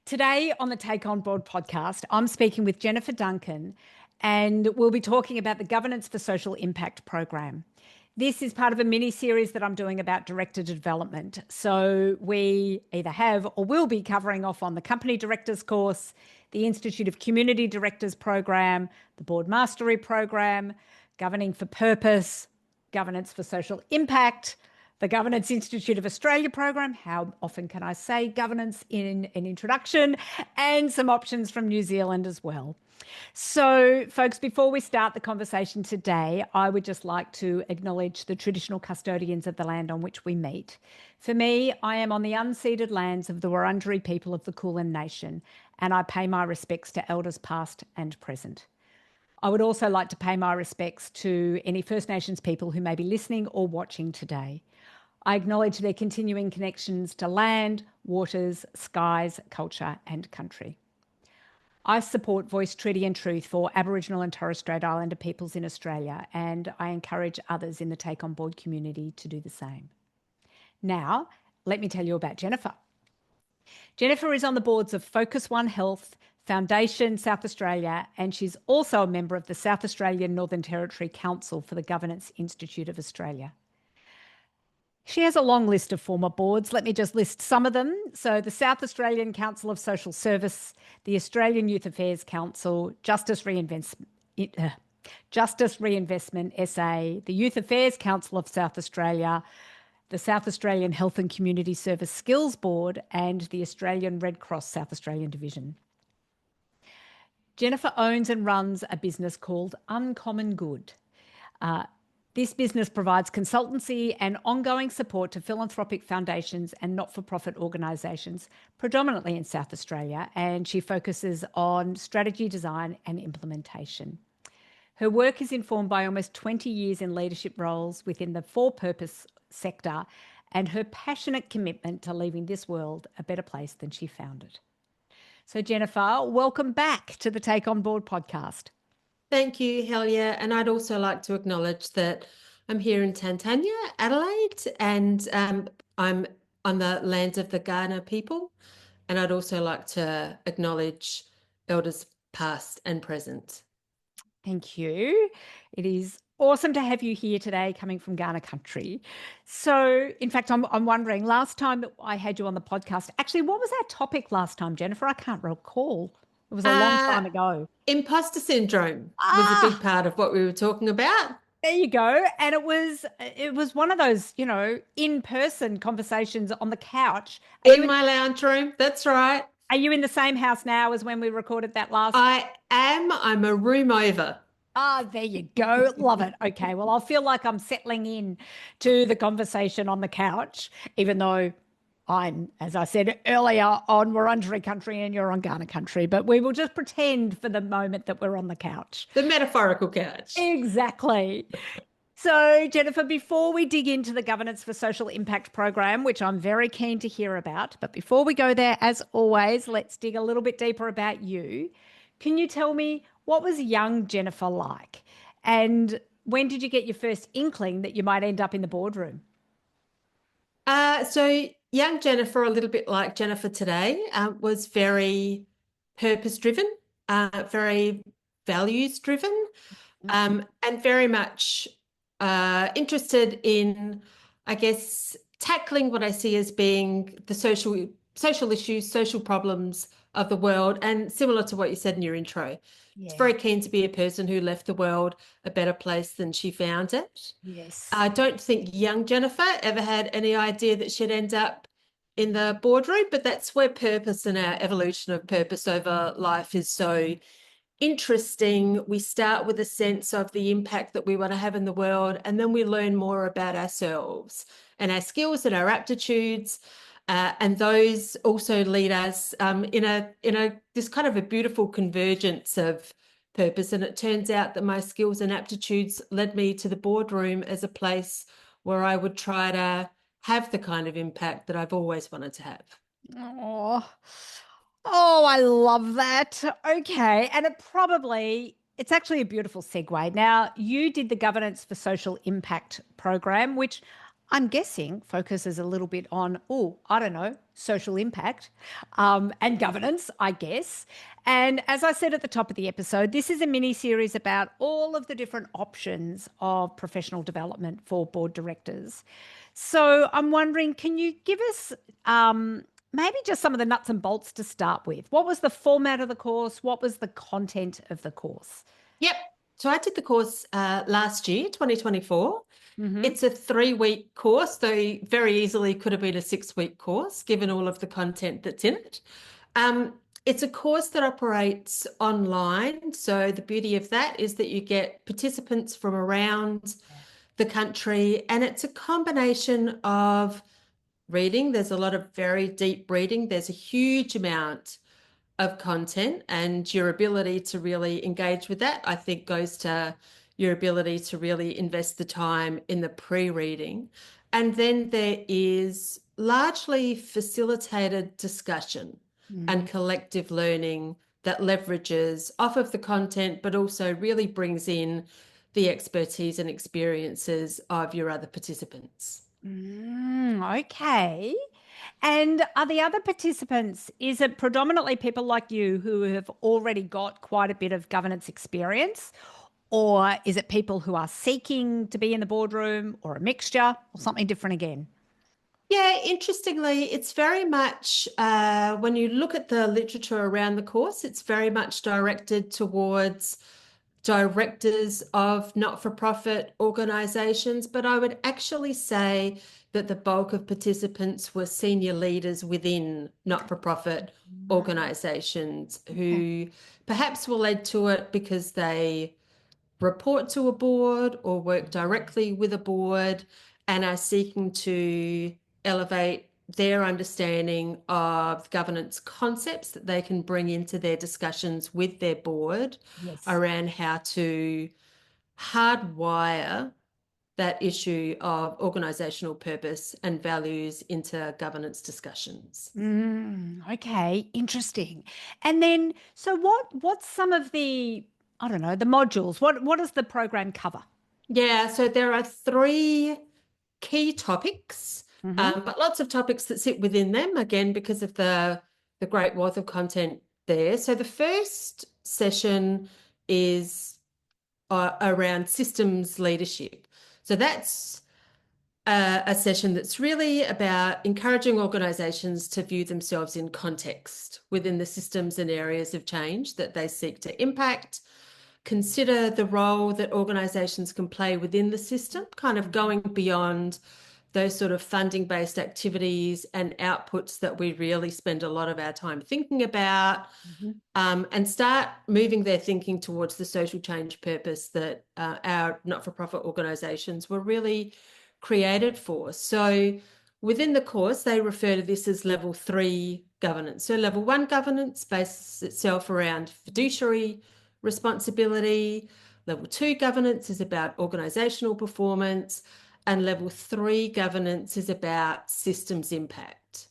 Today on the Take On Board podcast, I'm speaking with Jennifer Duncan, and we'll be talking about the Governance for Social Impact program. This is part of a mini series that I'm doing about director development. So we either have or will be covering off on the company directors course, the Institute of Community Directors program, the Board Mastery program, Governing for Purpose, Governance for Social Impact, the Governance Institute of Australia program, how often can I say governance in an introduction, and some options from New Zealand as well. So, folks, before we start the conversation today, I would just like to acknowledge the traditional custodians of the land on which we meet. For me, I am on the unceded lands of the Wurundjeri people of the Kulin Nation, and I pay my respects to elders past and present. I would also like to pay my respects to any First Nations people who may be listening or watching today. I acknowledge their continuing connections to land, waters, skies, culture and country. I support Voice, Treaty and Truth for Aboriginal and Torres Strait Islander peoples in Australia, and I encourage others in the Take On Board community to do the same. Now, let me tell you about Jennifer. Jennifer is on the boards of Focus One Health, Foundation South Australia, and she's also a member of the South Australian Northern Territory Council for the Governance Institute of Australia. She has a long list of former boards. Let me just list some of them. So the South Australian Council of Social Service, the Australian Youth Affairs Council, Justice Reinvestment SA, the Youth Affairs Council of South Australia, the South Australian Health and Community Service Skills Board, and the Australian Red Cross South Australian Division. Jennifer owns and runs a business called Uncommon Good. This business provides consultancy and ongoing support to philanthropic foundations and not-for-profit organisations, predominantly in South Australia, and she focuses on strategy design and implementation. Her work is informed by almost 20 years in leadership roles within the for-purpose sector and her passionate commitment to leaving this world a better place than she found it. So Jennifer, welcome back to the Take On Board podcast. Thank you, Helia. And I'd also like to acknowledge that I'm here in Tantania, Adelaide, and I'm on the lands of the Kaurna people. And I'd also like to acknowledge elders past and present. Thank you. It is awesome to have you here today coming from Kaurna country. So, in fact, I'm wondering, last time that I had you on the podcast, actually, what was our topic last time, Jennifer? I can't recall. It was a long time ago. Imposter syndrome was a big part of what we were talking about. There you go. And it was one of those, in-person conversations on the couch. In my lounge room. That's right. Are you in the same house now as when we recorded that last? I am. I'm a room over. There you go. Love it. Okay. Well, I'll feel like I'm settling in to the conversation on the couch, even though I'm, as I said earlier, on Wurundjeri country and you're on Kaurna country, but we will just pretend for the moment that we're on the couch. The metaphorical couch. Exactly. So, Jennifer, before we dig into the Governance for Social Impact program, which I'm very keen to hear about, but before we go there, as always, let's dig a little bit deeper about you. Can you tell me, what was young Jennifer like? And when did you get your first inkling that you might end up in the boardroom? So young Jennifer, a little bit like Jennifer today, was very purpose-driven, very values-driven, and very much interested in, I guess, tackling what I see as being the social issues, social problems of the world, and similar to what you said in your intro. Yeah. It's very keen to be a person who left the world a better place than she found it. Yes. I don't think young Jennifer ever had any idea that she'd end up in the boardroom, but that's where purpose and our evolution of purpose over life is so interesting. We start with a sense of the impact that we want to have in the world, and then we learn more about ourselves and our skills and our aptitudes. And those also lead us in this kind of a beautiful convergence of purpose. And it turns out that my skills and aptitudes led me to the boardroom as a place where I would try to have the kind of impact that I've always wanted to have. Oh, I love that. Okay. And it's actually a beautiful segue. Now, you did the Governance for Social Impact program, which I'm guessing focuses a little bit on, oh, I don't know, social impact and governance, I guess. And as I said at the top of the episode, this is a mini series about all of the different options of professional development for board directors. So I'm wondering, can you give us maybe just some of the nuts and bolts to start with? What was the format of the course? What was the content of the course? Yep. So I did the course last year, 2024. Mm-hmm. It's a 3-week course, though very easily could have been a 6-week course, given all of the content that's in it. Um, it's a course that operates online. So the beauty of that is that you get participants from around the country, and it's a combination of reading. There's a lot of very deep reading. There's a huge amount of content, and your ability to really engage with that, I think, goes to your ability to really invest the time in the pre-reading. And then there is largely facilitated discussion and collective learning that leverages off of the content, but also really brings in the expertise and experiences of your other participants. Okay. And are the other participants, is it predominantly people like you who have already got quite a bit of governance experience? Or is it people who are seeking to be in the boardroom or a mixture or something different again? Yeah, interestingly, it's very much when you look at the literature around the course, it's very much directed towards directors of not-for-profit organizations. But I would actually say that the bulk of participants were senior leaders within not-for-profit organizations Okay. who perhaps were led to it because they report to a board or work directly with a board and are seeking to elevate their understanding of governance concepts that they can bring into their discussions with their board Yes. around how to hardwire that issue of organizational purpose and values into governance discussions. Okay, interesting. And then, so what's some of the, I don't know, the modules? What does the program cover? Yeah, so there are 3 key topics, Mm-hmm. but lots of topics that sit within them, again, because of the great wealth of content there. So the first session is around systems leadership. So that's a session that's really about encouraging organizations to view themselves in context within the systems and areas of change that they seek to impact. Consider the role that organizations can play within the system, kind of going beyond those sort of funding-based activities and outputs that we really spend a lot of our time thinking about, Mm-hmm. and start moving their thinking towards the social change purpose that our not-for-profit organizations were really created for. So within the course, they refer to this as level 3 governance. So level 1 governance bases itself around fiduciary responsibility. Level 2 governance is about organizational performance. And level 3 governance is about systems impact.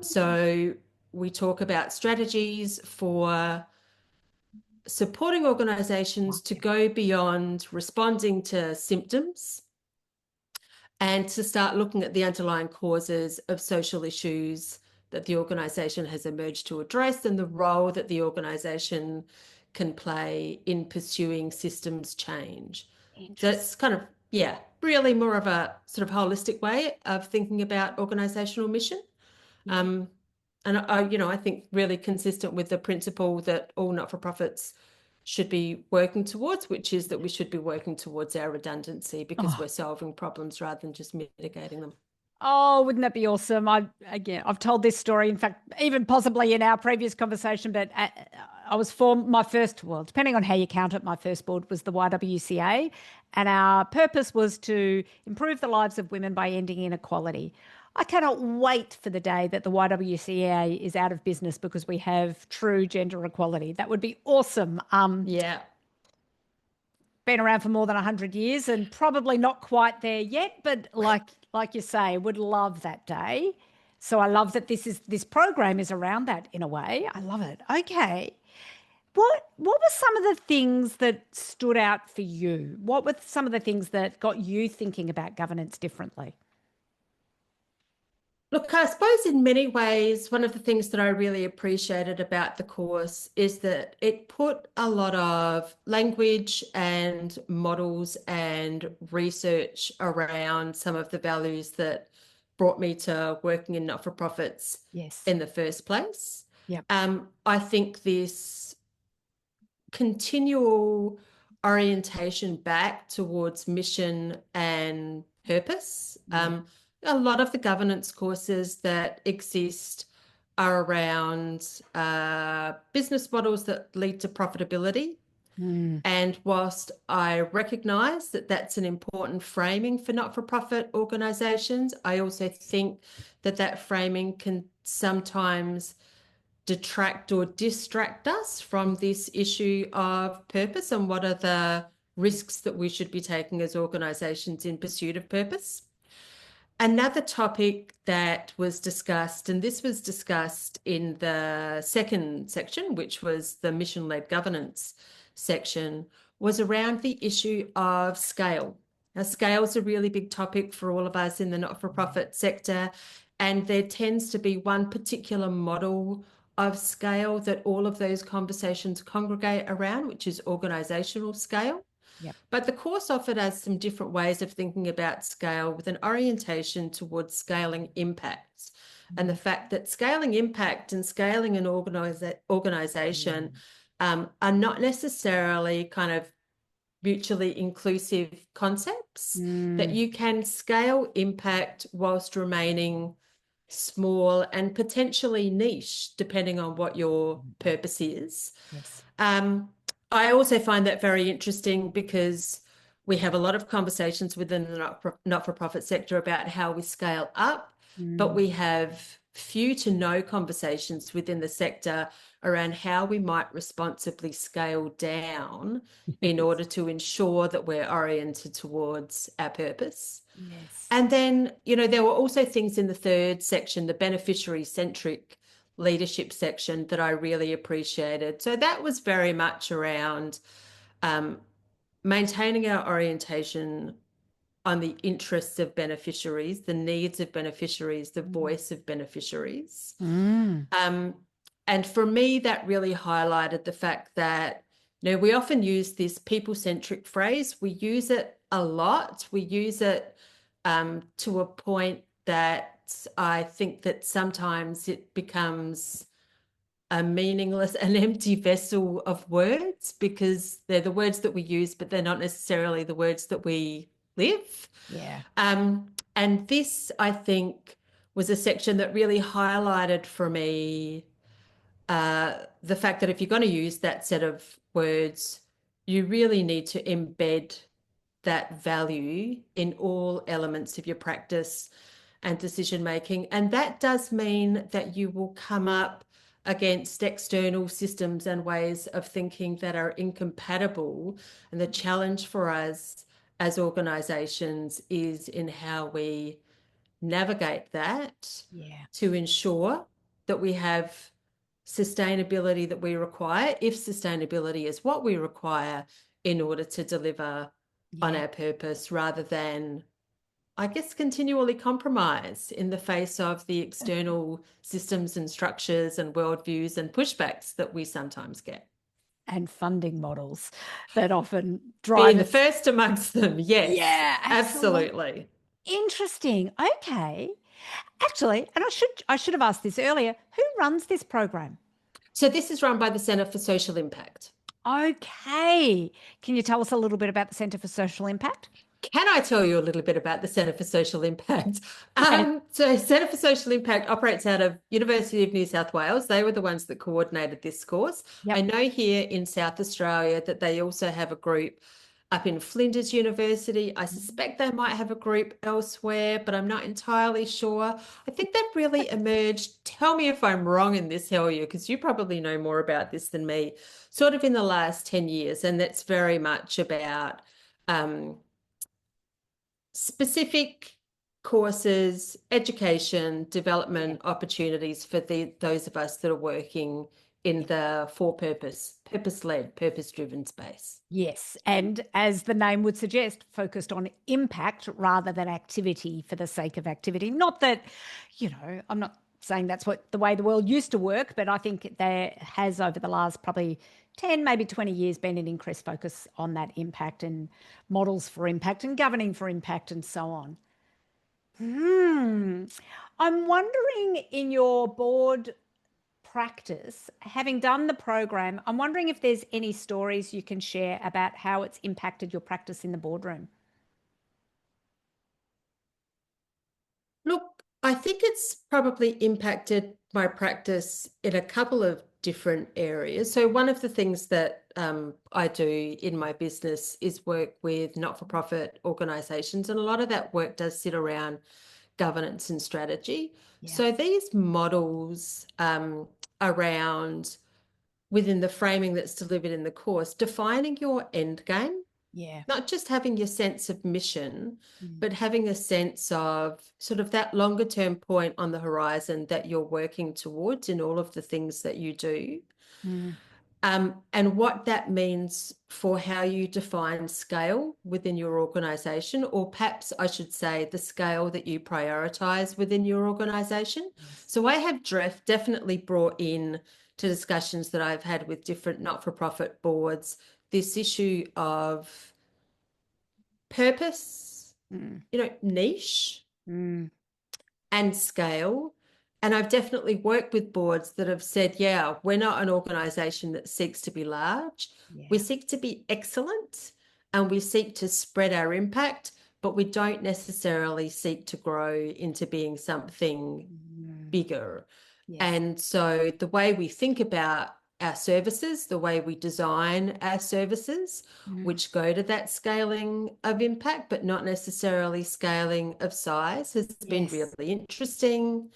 So we talk about strategies for supporting organizations to go beyond responding to symptoms and to start looking at the underlying causes of social issues that the organization has emerged to address and the role that the organization can play in pursuing systems change. So Interesting. it's kind of, yeah, really more of a sort of holistic way of thinking about organizational mission. Um, and I think really consistent with the principle that all not-for-profits should be working towards, which is that we should be working towards our redundancy because Oh, we're solving problems rather than just mitigating them. oh, wouldn't that be awesome? I've told this story, in fact, even possibly in our previous conversation, but I was for my first, well, depending on how you count it, my first board was the YWCA, and our purpose was to improve the lives of women by ending inequality. I cannot wait for the day that the YWCA is out of business because we have true gender equality. That would be awesome. Yeah. Been around for more than 100 years and probably not quite there yet, but like you say, would love that day. So I love that this program is around that in a way. I love it. Okay. What were some of the things that stood out for you? What were some of the things that got you thinking about governance differently? Look, I suppose in many ways, one of the things that I really appreciated about the course is that it put a lot of language and models and research around some of the values that brought me to working in not-for-profits Yes. in the first place. Yep. I think this continual orientation back towards mission and purpose. Yeah. A lot of the governance courses that exist are around business models that lead to profitability. Mm. And whilst I recognise that that's an important framing for not-for-profit organisations, I also think that that framing can sometimes detract or distract us from this issue of purpose and what are the risks that we should be taking as organisations in pursuit of purpose. Another topic that was discussed, and this was discussed in the second section, which was the mission-led governance section, was around the issue of scale. Now, scale is a really big topic for all of us in the not-for-profit sector, and there tends to be one particular model of scale that all of those conversations congregate around, which is organisational scale. Yep. But the course offered us some different ways of thinking about scale with an orientation towards scaling impacts and the fact that scaling impact and scaling an organization are not necessarily kind of mutually inclusive concepts, that Mm. you can scale impact whilst remaining small and potentially niche, depending on what your purpose is. Yes. I also find that very interesting because we have a lot of conversations within the not-for-profit sector about how we scale up, but Mm. we have few to no conversations within the sector around how we might responsibly scale down in order to ensure that we're oriented towards our purpose. Yes. And then, there were also things in the third section, the beneficiary-centric leadership section, that I really appreciated. So that was very much around maintaining our orientation on the interests of beneficiaries, the needs of beneficiaries, the voice of beneficiaries. Mm. And for me, that really highlighted the fact that, we often use this people-centric phrase. We use it a lot. We use it to a point that I think that sometimes it becomes a meaningless, an empty vessel of words, because they're the words that we use, but they're not necessarily the words that we live. Yeah. And this, I think, was a section that really highlighted for me the fact that if you're going to use that set of words, you really need to embed that value in all elements of your practice and decision making. And that does mean that you will come up against external systems and ways of thinking that are incompatible. And the challenge for us as organisations is in how we navigate that Yeah. to ensure that we have sustainability that we require, if sustainability is what we require in order to deliver on Yeah. our purpose, rather than, I guess, continually compromise in the face of the external systems and structures and worldviews and pushbacks that we sometimes get. And funding models that often Being drive the us. first amongst them, yes, Yeah, absolutely. absolutely. Interesting. Okay. Actually, and I should have asked this earlier. Who runs this program? So this is run by the Centre for Social Impact. Okay. Can you tell us a little bit about the Centre for Social Impact? Can I tell you a little bit about the Centre for Social Impact? Okay. So Centre for Social Impact operates out of University of New South Wales. They were the ones that coordinated this course. I Yep. know here in South Australia that they also have a group up in Flinders University. I suspect they might have a group elsewhere, but I'm not entirely sure. I think that really emerged. Tell me if I'm wrong in this, Helga, because you probably know more about this than me, sort of in the last 10 years. And that's very much about specific courses, education, development opportunities for those of us that are working in the for purpose, purpose-led, purpose-driven space. Yes. And as the name would suggest, focused on impact rather than activity for the sake of activity. Not that, I'm not saying that's what the way the world used to work, but I think there has over the last probably 10, maybe 20 years been an increased focus on that impact and models for impact and governing for impact and so on. I'm wondering in your board practice, having done the program, I'm wondering if there's any stories you can share about how it's impacted your practice in the boardroom. Look, I think it's probably impacted my practice in a couple of different areas. So one of the things that I do in my business is work with not-for-profit organisations, and a lot of that work does sit around governance and strategy. Yeah. So these models around within the framing that's delivered in the course, defining your end game, Yeah. not just having your sense of mission, Mm. but having a sense of sort of that longer term point on the horizon that you're working towards in all of the things that you do. Mm. And what that means for how you define scale within your organization, or perhaps I should say the scale that you prioritize within your organization. Yes. So I have definitely brought in to discussions that I've had with different not-for-profit boards this issue of purpose, Mm. niche Mm. and scale. And I've definitely worked with boards that have said, yeah, we're not an organization that seeks to be large. We Yeah. seek to be excellent and we seek to spread our impact, but we don't necessarily seek to grow into being something Mm. bigger. Yes. And so the way we think about our services, the way we design our services, Mm. which go to that scaling of impact, but not necessarily scaling of size, has been Yes. really interesting.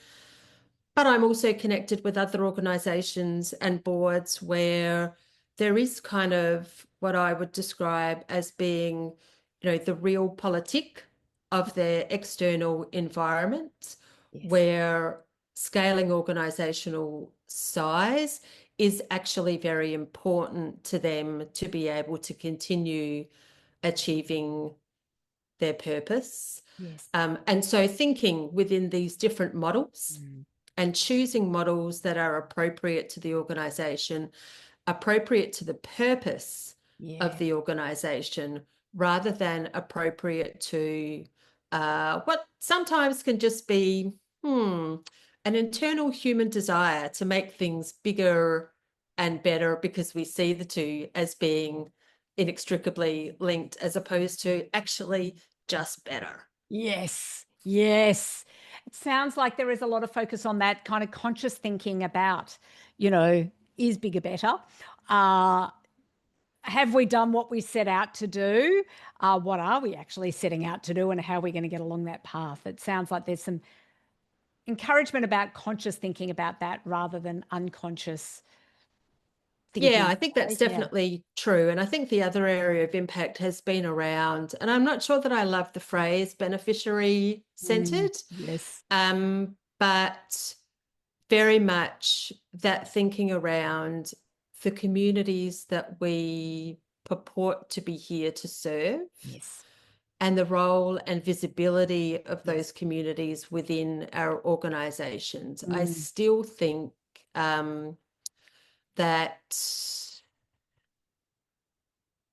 But I'm also connected with other organizations and boards where there is kind of what I would describe as being, the real politic of their external environment, Yes. where scaling organizational size is actually very important to them to be able to continue achieving their purpose. Yes. And so thinking within these different models Mm. and choosing models that are appropriate to the organization, appropriate to the purpose of Yeah. the organization, rather than appropriate to what sometimes can just be an internal human desire to make things bigger and better because we see the two as being inextricably linked as opposed to actually just better. Yes. Yes. It sounds like there is a lot of focus on that kind of conscious thinking about, is bigger better? Uh, have we done what we set out to do? What are we actually setting out to do, and how are we going to get along that path? It sounds like there's some encouragement about conscious thinking about that rather than unconscious Yeah, thinking. I think that's Yeah. definitely true. And I think the other area of impact has been around, and I'm not sure that I love the phrase beneficiary Mm. centered, Yes. but very much that thinking around the communities that we purport to be here to serve Yes. and the role and visibility of Yes. those communities within our organizations. I Mm. still think that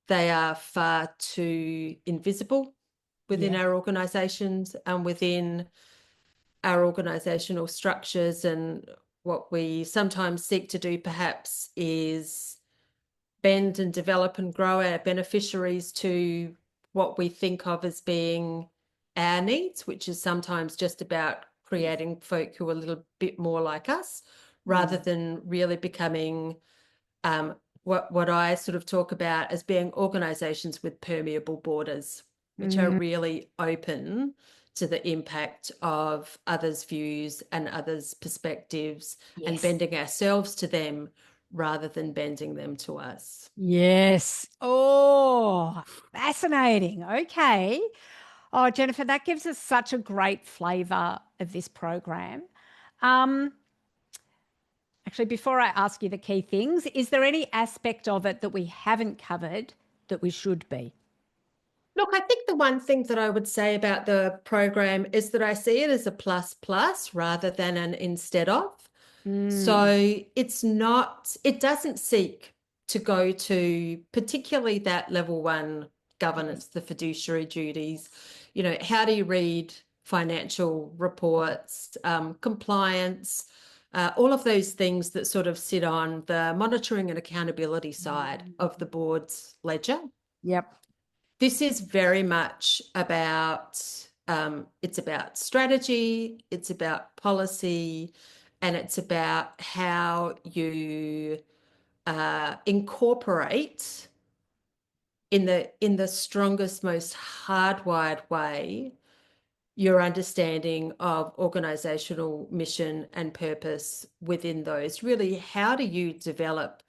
they are far too invisible within Yeah. our organizations and within our organizational structures. And what we sometimes seek to do perhaps is bend and develop and grow our beneficiaries to what we think of as being our needs, which is sometimes just about Yes. creating folk who are a little bit more like us, rather Mm. than really becoming what I sort of talk about as being organisations with permeable borders, which are Mm. really open to the impact of others' views and others' perspectives and Yes. bending ourselves to them rather than bending them to us. Yes. Oh, fascinating. Okay. Oh, Jennifer, that gives us such a great flavor of this program. Um, Actually, before I ask you the key things, is there any aspect of it that we haven't covered that we should be? Look, I think the one thing that I would say about the program is that I see it as a plus plus rather than an instead of. Mm, So it's not, it doesn't seek to go to particularly that level one yes. governance, the fiduciary duties. You know, how do you read financial reports, compliance, all of those things that sort of sit on the monitoring and accountability side of the board's ledger. Yep. This is very much about it's about strategy, it's about policy, and it's about how you incorporate in the strongest, most hardwired way your understanding of organizational mission and purpose within those. Really, how do you develop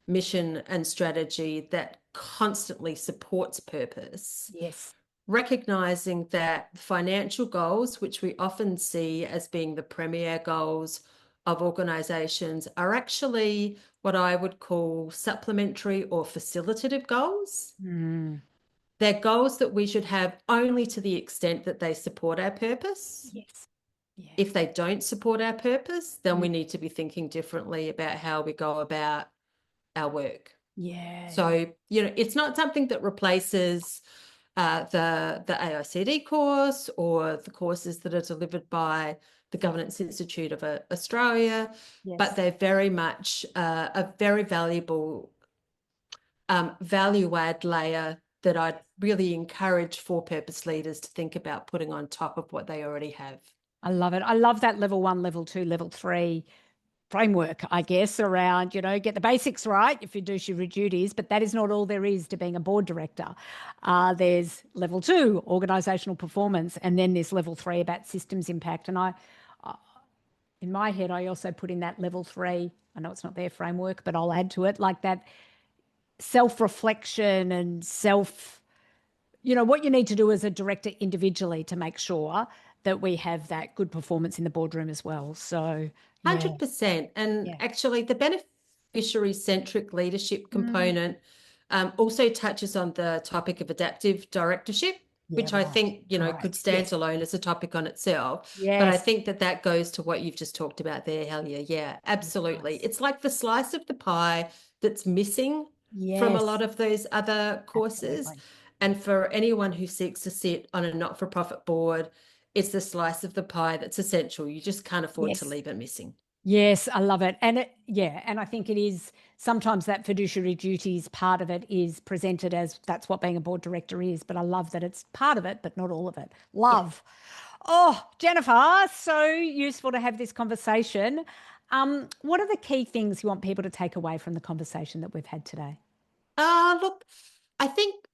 mission and strategy that constantly supports purpose? Yes. Recognizing that financial goals, which we often see as being the premier goals of organizations, are actually what I would call supplementary or facilitative goals. Mm, They're goals that we should have only to the extent that they support our purpose. yes. Yeah. If they don't support our purpose, then Mm, we need to be thinking differently about how we go about our work. yeah. So, you know, it's not something that replaces the AICD course or the courses that are delivered by the Governance Institute of Australia, but Yes. they're very much a very valuable value add layer that I'd really encourage for purpose leaders to think about putting on top of what they already have. I love it. I love that level one, level two, level three framework, I guess, around, get the basics right if you do your duties, but that is not all there is to being a board director. There's level two, organizational performance, and then there's level three about systems impact. And in my head, I also put in that level three, I know it's not their framework, but I'll add to it, like that self-reflection and what you need to do as a director individually to make sure that we have that good performance in the boardroom as well. So, yeah. 100%. And Yeah. actually, the beneficiary centric leadership Mm. component also touches on the topic of adaptive directorship, Yeah, which I right. think, you know, could Great. stand Yes. alone as a topic on itself. But I Yes. think that that goes to what you've just talked about there, Helia. Yeah, It absolutely. does. It's like the slice of the pie that's missing from a Yes. lot of those other courses. Absolutely. And for anyone who seeks to sit on a not for profit board, it's the slice of the pie that's essential. You just can't afford to Yes. leave it missing. Yes, I love it. And I think it is sometimes that fiduciary duties part of it is presented as that's what being a board director is. But I love that it's part of it, but not all of it. Yeah. Love. Oh, Jennifer, so useful to have this conversation. What are the key things you want people to take away from the conversation that we've had today? Look, I think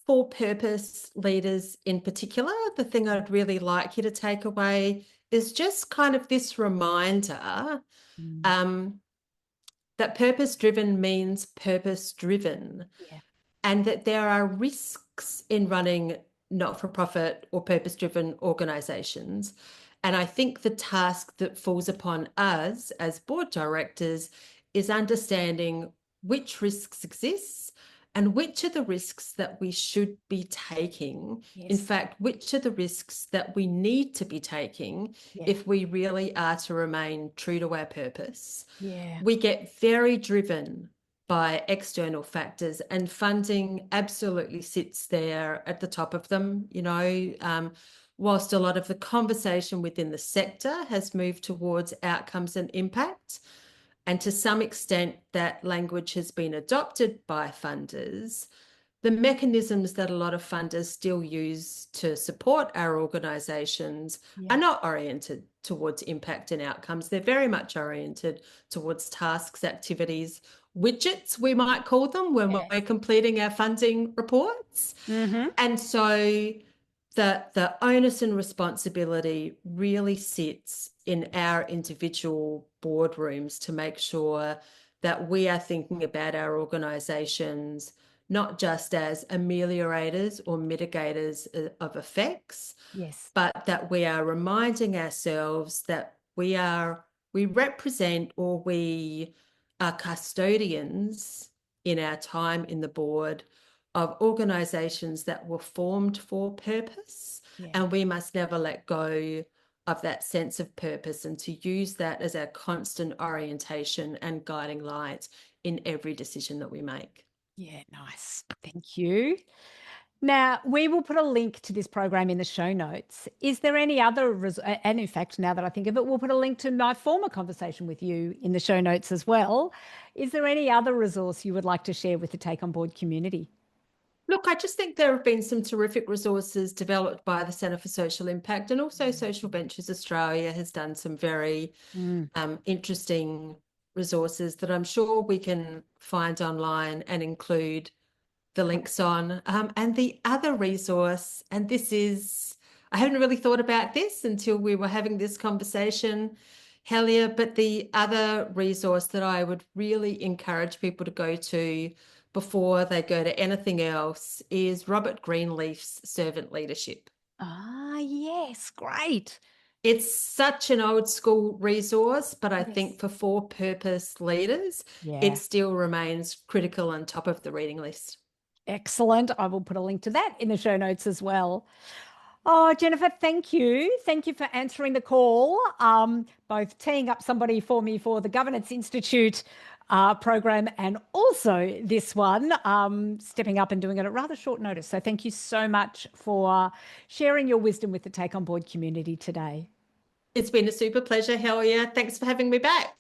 for purpose leaders in particular, the thing I'd really like you to take away is just kind of this reminder Mm, um, that purpose driven means purpose driven, yeah. and that there are risks in running not for profit or purpose driven organizations. And I think the task that falls upon us as board directors is understanding which risks exist and which are the risks that we should be taking. In Yes. fact, which are the risks that we need to be taking Yeah. if we really are to remain true to our purpose. Yeah. We get very driven by external factors, and funding absolutely sits there at the top of them. Whilst a lot of the conversation within the sector has moved towards outcomes and impact, and to some extent that language has been adopted by funders, the mechanisms that a lot of funders still use to support our organisations are Yeah. not oriented towards impact and outcomes. They're very much oriented towards tasks, activities, widgets, we might call them, when we're Yes. completing our funding reports. Mm-hmm. And so the onus and responsibility really sits in our individual boardrooms to make sure that we are thinking about our organisations not just as ameliorators or mitigators of effects, Yes. but that we are reminding ourselves that we are we represent or we are custodians in our time in the board of organisations that were formed for purpose, Yeah. and we must never let go of that sense of purpose and to use that as our constant orientation and guiding light in every decision that we make. Yeah, nice. Thank you. Now, we will put a link to this program in the show notes. Is there any other, and in fact, now that I think of it, we'll put a link to my former conversation with you in the show notes as well. Is there any other resource you would like to share with the Take On Board community? Look, I just think there have been some terrific resources developed by the Centre for Social Impact, and also Social Ventures Australia has done some very interesting resources that I'm sure we can find online and include the links on. And the other resource, and this is, I hadn't really thought about this until we were having this conversation, Helia, but the other resource that I would really encourage people to go to before they go to anything else is Robert Greenleaf's Servant Leadership. Ah, yes, great. It's such an old school resource, but I Yes. think for purpose leaders, Yeah. it still remains critical and top of the reading list. Excellent. I will put a link to that in the show notes as well. Oh, Jennifer, thank you. Thank you for answering the call, both teeing up somebody for me for the Governance Institute program and also this one, stepping up and doing it at rather short notice. So thank you so much for sharing your wisdom with the Take On Board community today. It's been a super pleasure, Helia. Thanks for having me back.